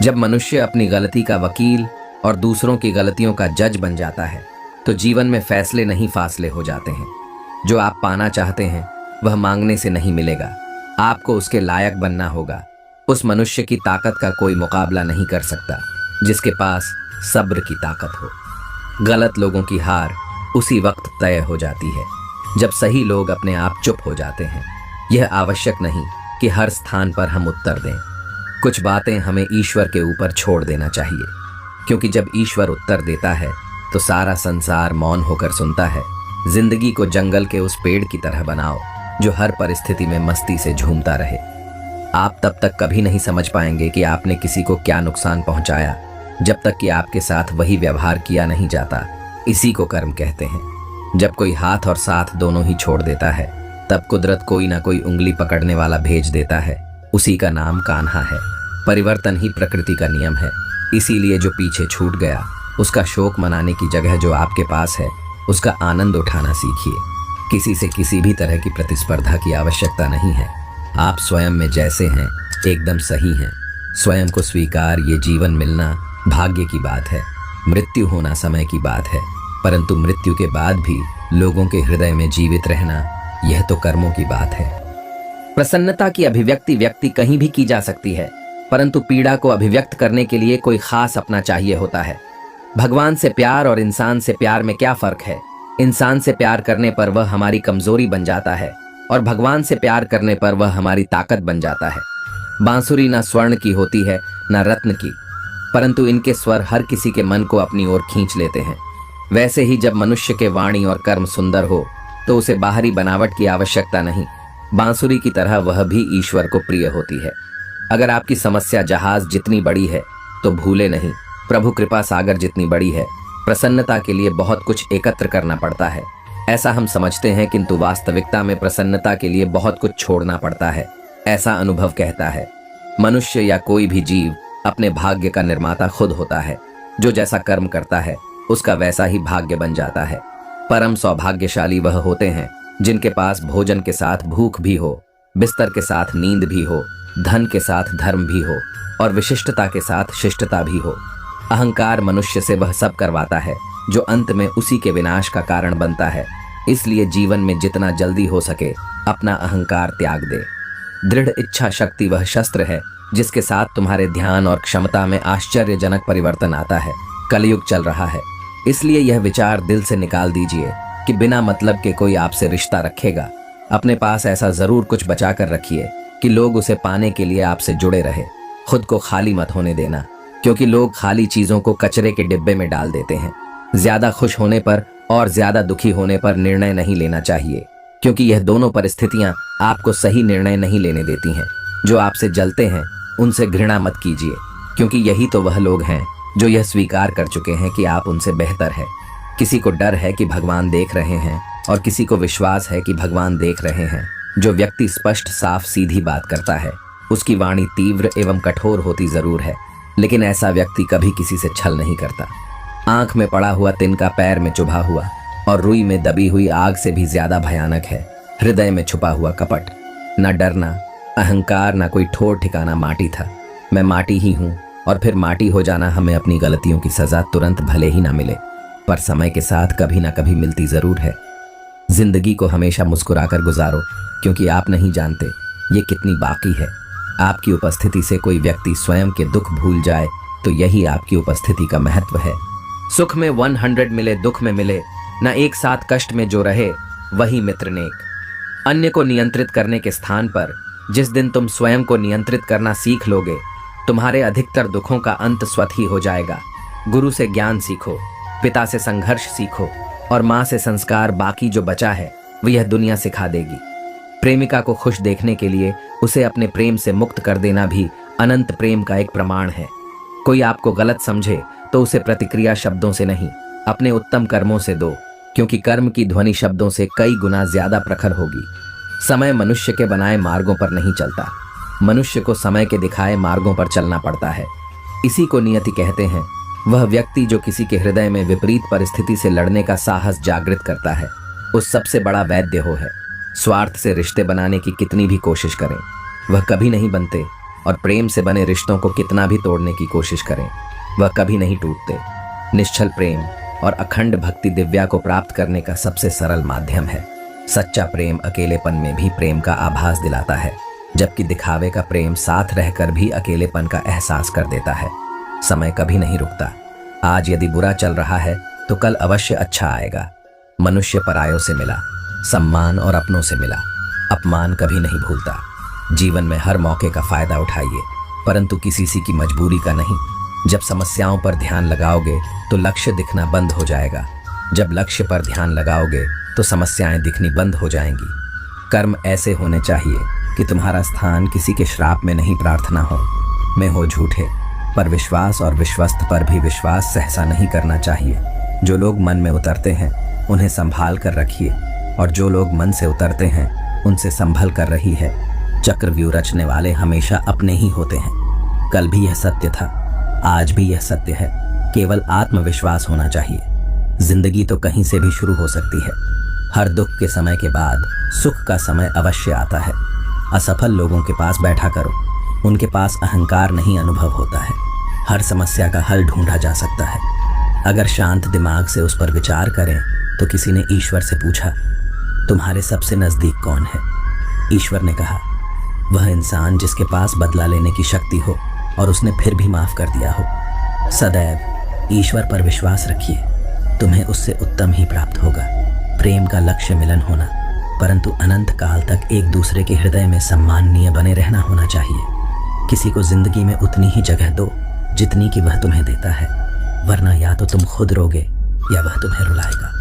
जब मनुष्य अपनी गलती का वकील और दूसरों की गलतियों का जज बन जाता है तो जीवन में फैसले नहीं फासले हो जाते हैं। जो आप पाना चाहते हैं वह मांगने से नहीं मिलेगा, आपको उसके लायक बनना होगा। उस मनुष्य की ताकत का कोई मुकाबला नहीं कर सकता जिसके पास सब्र की ताकत हो। गलत लोगों की हार उसी वक्त तय हो जाती है जब सही लोग अपने आप चुप हो जाते हैं। यह आवश्यक नहीं कि हर स्थान पर हम उत्तर दें। कुछ बातें हमें ईश्वर के ऊपर छोड़ देना चाहिए, क्योंकि जब ईश्वर उत्तर देता है तो सारा संसार मौन होकर सुनता है। जिंदगी को जंगल के उस पेड़ की तरह बनाओ जो हर परिस्थिति में मस्ती से झूमता रहे। आप तब तक कभी नहीं समझ पाएंगे कि आपने किसी को क्या नुकसान पहुंचाया जब तक कि आपके साथ वही व्यवहार किया नहीं जाता। इसी को कर्म कहते हैं। जब कोई हाथ और साथ दोनों ही छोड़ देता है तब कुदरत कोई ना कोई उंगली पकड़ने वाला भेज देता है। उसी का नाम कान्हा है। परिवर्तन ही प्रकृति का नियम है। इसीलिए जो पीछे छूट गया उसका शोक मनाने की जगह जो आपके पास है उसका आनंद उठाना सीखिए। किसी से किसी भी तरह की प्रतिस्पर्धा की आवश्यकता नहीं है। आप स्वयं में जैसे हैं एकदम सही हैं। स्वयं को स्वीकार, ये जीवन मिलना भाग्य की बात है। मृत्यु होना समय की बात है, परंतु मृत्यु के बाद भी लोगों के हृदय में जीवित रहना यह तो कर्मों की बात है। प्रसन्नता की अभिव्यक्ति व्यक्ति कहीं भी की जा सकती है, परंतु पीड़ा को अभिव्यक्त करने के लिए कोई खास अपना चाहिए होता है। भगवान से प्यार और इंसान से प्यार में क्या फर्क है? इंसान से प्यार करने पर वह हमारी कमजोरी बन जाता है और भगवान से प्यार करने पर वह हमारी ताकत बन जाता है। बांसुरी ना स्वर्ण की होती है ना रत्न की, परंतु इनके स्वर हर किसी के मन को अपनी ओर खींच लेते हैं। वैसे ही जब मनुष्य के वाणी और कर्म सुंदर हो तो उसे बाहरी बनावट की आवश्यकता नहीं। बांसुरी की तरह वह भी ईश्वर को प्रिय होती है। अगर आपकी समस्या जहाज जितनी बड़ी है तो भूले नहीं, प्रभु कृपा सागर जितनी बड़ी है। प्रसन्नता के लिए बहुत कुछ एकत्र करना पड़ता है, ऐसा हम समझते हैं, किंतु वास्तविकता में प्रसन्नता के लिए बहुत कुछ छोड़ना पड़ता है, ऐसा अनुभव कहता है। मनुष्य या कोई भी जीव अपने भाग्य का निर्माता खुद होता है। जो जैसा कर्म करता है उसका वैसा ही भाग्य बन जाता है। परम सौभाग्यशाली वह होते हैं जिनके पास भोजन के साथ भूख भी हो, बिस्तर के साथ नींद भी हो, धन के साथ धर्म भी हो और विशिष्टता के साथ शिष्टता भी हो। अहंकार मनुष्य से वह सब करवाता है जो अंत में उसी के विनाश का कारण बनता है। इसलिए जीवन में जितना जल्दी हो सके अपना अहंकार त्याग दे। दृढ़ इच्छा शक्ति वह शस्त्र है जिसके साथ तुम्हारे ध्यान और क्षमता में आश्चर्यजनक परिवर्तन आता है। कलयुग चल रहा है, इसलिए यह विचार दिल से निकाल दीजिए कि बिना मतलब के कोई आपसे रिश्ता रखेगा। अपने पास ऐसा जरूर कुछ बचा कर रखिए कि लोग उसे पाने के लिए आपसे जुड़े रहे। खुद को खाली मत होने देना, क्योंकि लोग खाली चीजों को कचरे के डिब्बे में डाल देते हैं। ज्यादा खुश होने पर और ज्यादा दुखी होने पर निर्णय नहीं लेना चाहिए, क्योंकि यह दोनों परिस्थितियां आपको सही निर्णय नहीं लेने देती हैं। जो आपसे जलते हैं उनसे घृणा मत कीजिए, क्योंकि यही तो वह लोग हैं जो यह स्वीकार कर चुके हैं कि आप उनसे बेहतर है। किसी को डर है कि भगवान देख रहे हैं और किसी को विश्वास है कि भगवान देख रहे हैं। जो व्यक्ति स्पष्ट साफ सीधी बात करता है उसकी वाणी तीव्र एवं कठोर होती जरूर है, लेकिन ऐसा व्यक्ति कभी किसी से छल नहीं करता। आंख में पड़ा हुआ तिनका पैर में चुभा हुआ और रुई में दबी हुई आग से भी ज्यादा भयानक है हृदय में छुपा हुआ कपट। न डरना, अहंकार, न कोई ठोर ठिकाना माटी था। मैं माटी ही हूं और फिर माटी हो जाना। हमें अपनी गलतियों की सजा तुरंत भले ही ना मिले, पर समय के साथ कभी ना कभी मिलती जरूर है। जिंदगी को हमेशा मुस्कुराकर गुजारो, क्योंकि आप नहीं जानते ये कितनी बाकी है। आपकी उपस्थिति से कोई व्यक्ति स्वयं के दुख भूल जाए तो यही आपकी उपस्थिति का महत्व है। सुख में 100 मिले, दुख में मिले न एक साथ, कष्ट में जो रहे वही मित्र नेक। अन्य को नियंत्रित करने के स्थान पर जिस दिन तुम स्वयं को नियंत्रित करना सीख लोगे, तुम्हारे अधिकतर दुखों का अंत स्वतः ही हो जाएगा। गुरु से ज्ञान सीखो, पिता से संघर्ष सीखो और माँ से संस्कार। बाकी जो बचा है वह यह दुनिया सिखा देगी। प्रेमिका को खुश देखने के लिए उसे अपने प्रेम से मुक्त कर देना भी अनंत प्रेम का एक प्रमाण है। कोई आपको गलत समझे तो उसे प्रतिक्रिया शब्दों से नहीं, अपने उत्तम कर्मों से दो, क्योंकि कर्म की ध्वनि शब्दों से कई गुना ज्यादा प्रखर होगी। समय मनुष्य के बनाए मार्गों पर नहीं चलता, मनुष्य को समय के दिखाए मार्गों पर चलना पड़ता है। इसी को नियति कहते हैं। वह व्यक्ति जो किसी के हृदय में विपरीत परिस्थिति से लड़ने का साहस जागृत करता है, उस सबसे बड़ा वैद्य हो है। स्वार्थ से रिश्ते बनाने की कितनी भी कोशिश करें वह कभी नहीं बनते, और प्रेम से बने रिश्तों को कितना भी तोड़ने की कोशिश करें, वह कभी नहीं टूटते। निश्चल प्रेम और अखंड भक्ति दिव्या को प्राप्त करने का सबसे सरल माध्यम है। सच्चा प्रेम अकेलेपन में भी प्रेम का आभास दिलाता है, जबकि दिखावे का प्रेम साथ रहकर भी अकेलेपन का एहसास कर देता है। समय कभी नहीं रुकता। आज यदि बुरा चल रहा है तो कल अवश्य अच्छा आएगा। मनुष्य परायों से मिला, सम्मान और अपनों से मिला, अपमान कभी नहीं भूलता। जीवन में हर मौके का फायदा उठाइए, परंतु किसी की मजबूरी का नहीं। जब समस्याओं पर ध्यान लगाओगे तो लक्ष्य दिखना बंद हो जाएगा। जब लक्ष्य पर ध्यान लगाओगे तो समस्याएं दिखनी बंद हो जाएंगी। कर्म ऐसे होने चाहिए कि तुम्हारा स्थान किसी के श्राप में नहीं, प्रार्थना में हो झूठे। पर विश्वास और विश्वस्त पर भी विश्वास सहसा नहीं करना चाहिए। जो लोग मन में उतरते हैं उन्हें संभाल कर रखिए, और जो लोग मन से उतरते हैं उनसे संभल कर रही है। चक्रव्यूह रचने वाले हमेशा अपने ही होते हैं। कल भी यह सत्य था, आज भी यह सत्य है। केवल आत्मविश्वास होना चाहिए। जिंदगी तो कहीं से भी शुरू हो सकती है। हर दुख के समय के बाद सुख का समय अवश्य आता है। असफल लोगों के पास बैठा करो, उनके पास अहंकार नहीं अनुभव होता है। हर समस्या का हल ढूंढा जा सकता है। अगर शांत दिमाग से उस पर विचार करें तो किसी ने ईश्वर से पूछा, तुम्हारे सबसे नजदीक कौन है? ईश्वर ने कहा, वह इंसान जिसके पास बदला लेने की शक्ति हो और उसने फिर भी माफ कर दिया हो। सदैव ईश्वर पर विश्वास रखिए, तुम्हें उससे उत्तम ही प्राप्त होगा। प्रेम का लक्ष्य मिलन होना, परंतु अनंत काल तक एक दूसरे के हृदय में सम्माननीय बने रहना होना चाहिए। किसी को जिंदगी में उतनी ही जगह दो जितनी कि वह तुम्हें देता है, वरना या तो तुम खुद रोगे या वह तुम्हें रुलाएगा।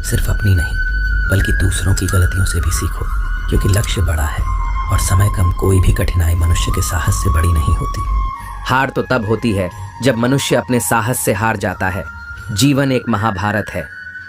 सिर्फ अपनी नहीं बल्कि दूसरों की गलतियों से भी सीखो, क्योंकि लक्ष्य बड़ा है और समय कम। कोई भी कठिनाई मनुष्य के साहस से बड़ी नहीं होती। हार तो तब होती है जब मनुष्य अपने साहस से हार जाता है। जीवन एक महाभारत है।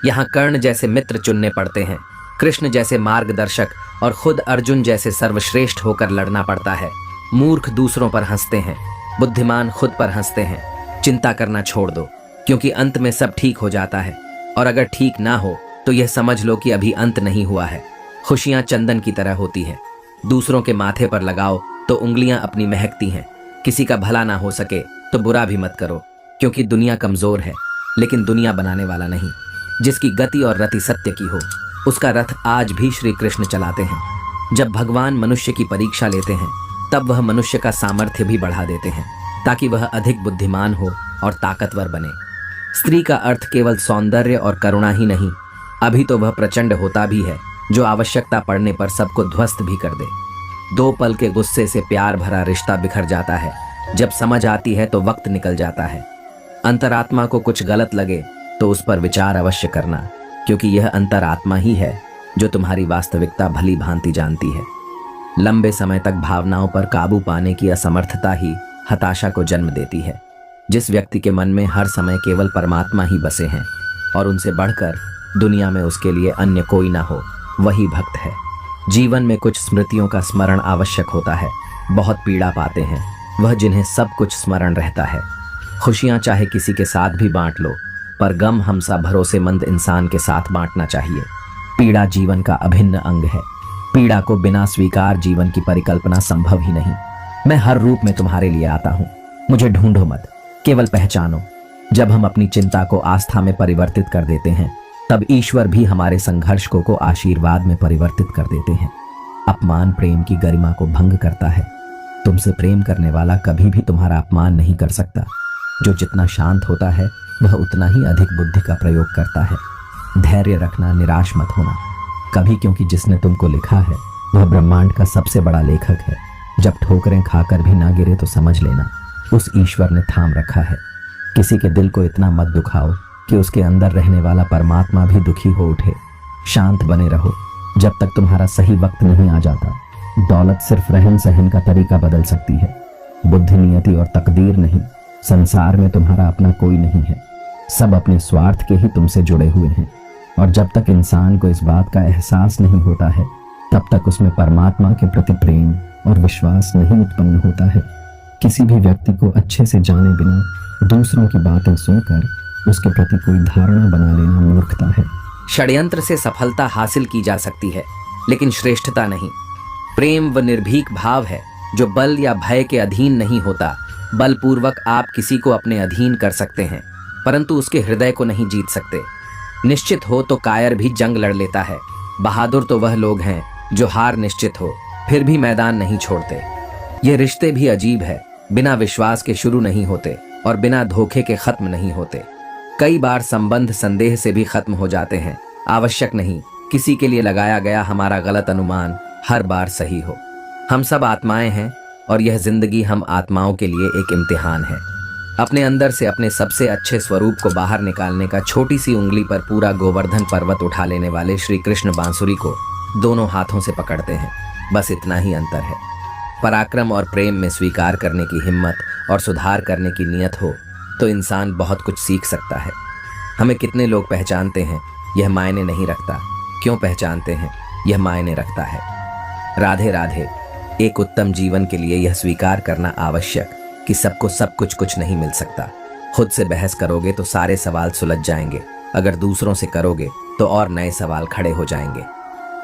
यहाँ कर्ण जैसे मित्र चुनने पड़ते हैं, कृष्ण जैसे मार्गदर्शक और खुद अर्जुन जैसे सर्वश्रेष्ठ होकर लड़ना पड़ता है। मूर्ख दूसरों पर हंसते हैं, बुद्धिमान खुद पर हंसते हैं। चिंता करना छोड़ दो, क्योंकि अंत में सब ठीक हो जाता है। और अगर ठीक ना हो तो यह समझ लो कि अभी अंत नहीं हुआ है। खुशियां चंदन की तरह होती है, दूसरों के माथे पर लगाओ तो उंगलियां अपनी महकती हैं। किसी का भला ना हो सके तो बुरा भी मत करो, क्योंकि दुनिया कमजोर है लेकिन दुनिया बनाने वाला नहीं। जिसकी गति और रति सत्य की हो, उसका रथ आज भी श्री कृष्ण चलाते हैं। जब भगवान मनुष्य की परीक्षा लेते हैं तब वह मनुष्य का सामर्थ्य भी बढ़ा देते हैं, ताकि वह अधिक बुद्धिमान हो और ताकतवर बने। स्त्री का अर्थ केवल सौंदर्य और करुणा ही नहीं, अभी तो वह प्रचंड होता भी है, जो आवश्यकता पड़ने पर सबको ध्वस्त भी कर दे। 2 पल के गुस्से से प्यार भरा रिश्ता बिखर जाता है। जब समझ आती है तो वक्त निकल जाता है। अंतरात्मा को कुछ गलत लगे तो उस पर विचार अवश्य करना, क्योंकि यह अंतरात्मा ही है जो तुम्हारी वास्तविकता भली भांति जानती है। लंबे समय तक भावनाओं पर काबू पाने की असमर्थता ही हताशा को जन्म देती है। जिस व्यक्ति के मन में हर समय केवल परमात्मा ही बसे हैं और उनसे बढ़कर दुनिया में उसके लिए अन्य कोई ना हो, वही भक्त है। जीवन में कुछ स्मृतियों का स्मरण आवश्यक होता है। बहुत पीड़ा पाते हैं वह जिन्हें सब कुछ स्मरण रहता है। खुशियां चाहे किसी के साथ भी बांट लो, पर गम हमसा भरोसेमंद इंसान के साथ बांटना चाहिए। पीड़ा जीवन का अभिन्न अंग है। पीड़ा को बिना स्वीकार जीवन की परिकल्पना संभव ही नहीं। मैं हर रूप में तुम्हारे लिए आता हूँ, मुझे ढूंढो मत, केवल पहचानो। जब हम अपनी चिंता को आस्था में परिवर्तित कर देते हैं, तब ईश्वर भी हमारे संघर्ष को आशीर्वाद में परिवर्तित कर देते हैं। अपमान प्रेम की गरिमा को भंग करता है। तुमसे प्रेम करने वाला कभी भी तुम्हारा अपमान नहीं कर सकता। जो जितना शांत होता है वह उतना ही अधिक बुद्धि का प्रयोग करता है। धैर्य रखना, निराश मत होना कभी, क्योंकि जिसने तुमको लिखा है वह ब्रह्मांड का सबसे बड़ा लेखक है। जब ठोकरें खाकर भी ना गिरे तो समझ लेना उस ईश्वर ने थाम रखा है। किसी के दिल को इतना मत दुखाओ कि उसके अंदर रहने वाला परमात्मा भी दुखी हो उठे। शांत बने रहो जब तक तुम्हारा सही वक्त नहीं आ जाता। दौलत सिर्फ रहन सहन का तरीका बदल सकती है, बुद्धि, नियति और तकदीर नहीं। संसार में तुम्हारा अपना कोई नहीं है, सब अपने स्वार्थ के ही तुमसे जुड़े हुए हैं। और जब तक इंसान को इस बात का एहसास नहीं होता है, तब तक उसमें परमात्मा के प्रति प्रेम और विश्वास नहीं उत्पन्न होता है। किसी भी व्यक्ति को अच्छे से जाने बिना दूसरों की बातें सुनकर उसके प्रति कोई धारणा बना लेना मूर्खता है। षड्यंत्र से सफलता हासिल की जा सकती है, लेकिन श्रेष्ठता नहीं। प्रेम व निर्भीक भाव है जो बल या भय के अधीन नहीं होता। बलपूर्वक आप किसी को अपने अधीन कर सकते हैं, परंतु उसके हृदय को नहीं जीत सकते। निश्चित हो तो कायर भी जंग लड़ लेता है। बहादुर तो वह लोग हैं जो हार निश्चित हो फिर भी मैदान नहीं छोड़ते। ये रिश्ते भी अजीब है, बिना विश्वास के शुरू नहीं होते और बिना धोखे के खत्म नहीं होते। कई बार संबंध संदेह से भी खत्म हो जाते हैं। आवश्यक नहीं किसी के लिए लगाया गया हमारा गलत अनुमान हर बार सही हो। हम सब आत्माएं हैं और यह जिंदगी हम आत्माओं के लिए एक इम्तिहान है। अपने अंदर से अपने सबसे अच्छे स्वरूप को बाहर निकालने का छोटी सी उंगली पर पूरा गोवर्धन पर्वत उठा लेने वाले श्री कृष्ण बांसुरी को दोनों हाथों से पकड़ते हैं। बस इतना ही अंतर है। पराक्रम और प्रेम में स्वीकार करने की हिम्मत और सुधार करने की नीयत हो तो इंसान बहुत कुछ सीख सकता है। हमें कितने लोग पहचानते हैं यह मायने नहीं रखता, क्यों पहचानते हैं यह मायने रखता है। राधे राधे। एक उत्तम जीवन के लिए यह स्वीकार करना आवश्यक कि सबको सब कुछ नहीं मिल सकता। खुद से बहस करोगे तो सारे सवाल सुलझ जाएंगे, अगर दूसरों से करोगे तो और नए सवाल खड़े हो जाएंगे।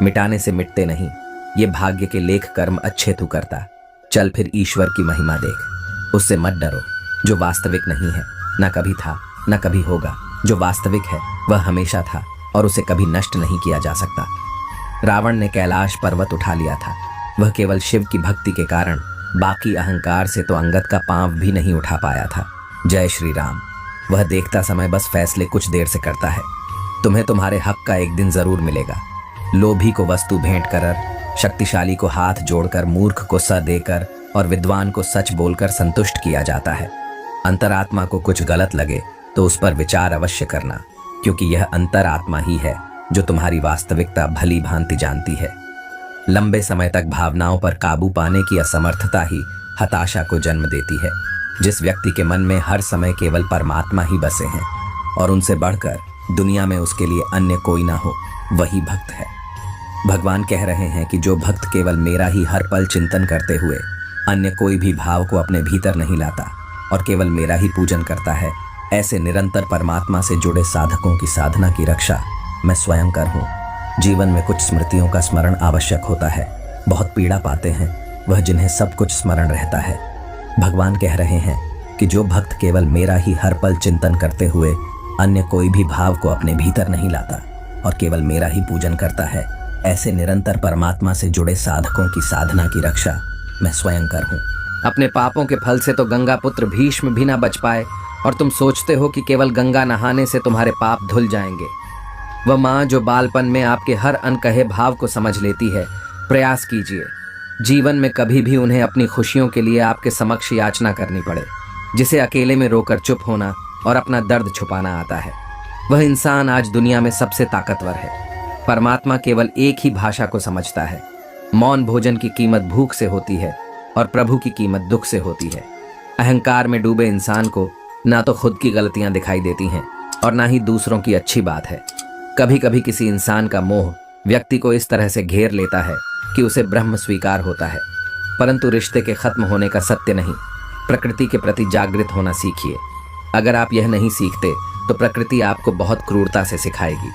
मिटाने से मिटते नहीं, ये भाग्य के लेख कर्म अच्छे तू करता। चल फिर ईश्वर की महिमा देख, उससे मत डरो जो वास्तविक नहीं है, ना कभी था ना कभी होगा। जो वास्तविक है वह हमेशा था और उसे कभी नष्ट नहीं किया जा सकता। रावण ने कैलाश पर्वत उठा लिया था, वह केवल शिव की भक्ति के कारण, बाकी अहंकार से तो अंगद का पांव भी नहीं उठा पाया था। जय श्री राम। वह देखता समय बस फैसले कुछ देर से करता है। तुम्हें तुम्हारे हक का एक दिन जरूर मिलेगा। लोभी को वस्तु भेंट कर, शक्तिशाली को हाथ जोड़कर, मूर्ख को स देकर और विद्वान को सच बोलकर संतुष्ट किया जाता है। अंतरात्मा को कुछ गलत लगे तो उस पर विचार अवश्य करना, क्योंकि यह अंतरात्मा ही है जो तुम्हारी वास्तविकता भली भांति जानती है। लंबे समय तक भावनाओं पर काबू पाने की असमर्थता ही हताशा को जन्म देती है। जिस व्यक्ति के मन में हर समय केवल परमात्मा ही बसे हैं और उनसे बढ़कर दुनिया में उसके लिए अन्य कोई ना हो, वही भक्त है। भगवान कह रहे हैं कि जो भक्त केवल मेरा ही हर पल चिंतन करते हुए अन्य कोई भी भाव को अपने भीतर नहीं लाता और केवल मेरा ही पूजन करता है, ऐसे निरंतर परमात्मा से जुड़े साधकों की साधना की रक्षा मैं स्वयं कर हूँ। जीवन में कुछ स्मृतियों का स्मरण आवश्यक होता है। बहुत पीड़ा पाते हैं वह जिन्हें सब कुछ स्मरण रहता है। भगवान कह रहे हैं कि जो भक्त केवल मेरा ही हर पल चिंतन करते हुए अन्य कोई भी भाव को अपने भीतर नहीं लाता और केवल मेरा ही पूजन करता है, ऐसे निरंतर परमात्मा से जुड़े साधकों की साधना की रक्षा मैं स्वयं कर हूँ। अपने पापों के फल से तो गंगा पुत्र भीष्म भी ना बच पाए और तुम सोचते हो कि केवल गंगा नहाने से तुम्हारे पाप धुल जाएंगे। वह माँ जो बालपन में आपके हर अनकहे भाव को समझ लेती है, प्रयास कीजिए जीवन में कभी भी उन्हें अपनी खुशियों के लिए आपके समक्ष याचना करनी पड़े। जिसे अकेले में रोकर चुप होना और अपना दर्द छुपाना आता है, वह इंसान आज दुनिया में सबसे ताकतवर है। परमात्मा केवल एक ही भाषा को समझता है। मौन भोजन की कीमत भूख से होती है और प्रभु की कीमत दुख से होती है। अहंकार में डूबे इंसान को ना तो खुद की गलतियां दिखाई देती हैं और ना ही दूसरों की अच्छी बात है। कभी कभी किसी इंसान का मोह व्यक्ति को इस तरह से घेर लेता है कि उसे ब्रह्म स्वीकार होता है, परंतु रिश्ते के खत्म होने का सत्य नहीं। प्रकृति के प्रति जागृत होना सीखिए। अगर आप यह नहीं सीखते तो प्रकृति आपको बहुत क्रूरता से सिखाएगी।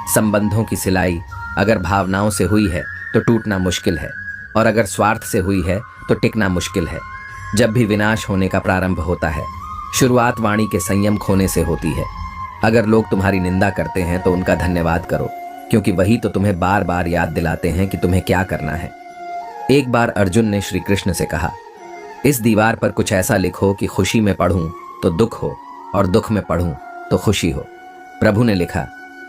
संबंधों की सिलाई अगर भावनाओं से हुई है तो टूटना मुश्किल है, और अगर स्वार्थ से हुई है तो टिकना मुश्किल है। जब भी विनाश होने का प्रारंभ होता है, शुरुआत वाणी के संयम खोने से होती है। अगर लोग तुम्हारी निंदा करते हैं तो उनका धन्यवाद करो, क्योंकि वही तो तुम्हें बार बार याद दिलाते हैं कि तुम्हें क्या करना है। एक बार अर्जुन ने श्री कृष्ण से कहा, इस दीवार पर कुछ ऐसा लिखो कि खुशी में पढ़ूं तो दुख हो और दुख में पढ़ूं तो खुशी हो। प्रभु ने लिखा,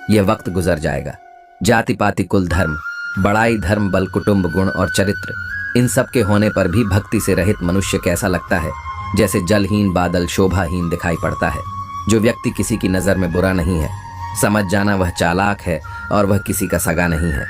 यह वक्त गुजर जाएगा। जाति पाति कुल धर्म, बड़ाई धर्म बल कुटुंब गुण और चरित्र, इन सब के होने पर भी भक्ति से रहित मनुष्य कैसा लगता है, जैसे जलहीन बादल शोभाहीन दिखाई पड़ता है। जो व्यक्ति किसी की नज़र में बुरा नहीं है, समझ जाना वह चालाक है और वह किसी का सगा नहीं है।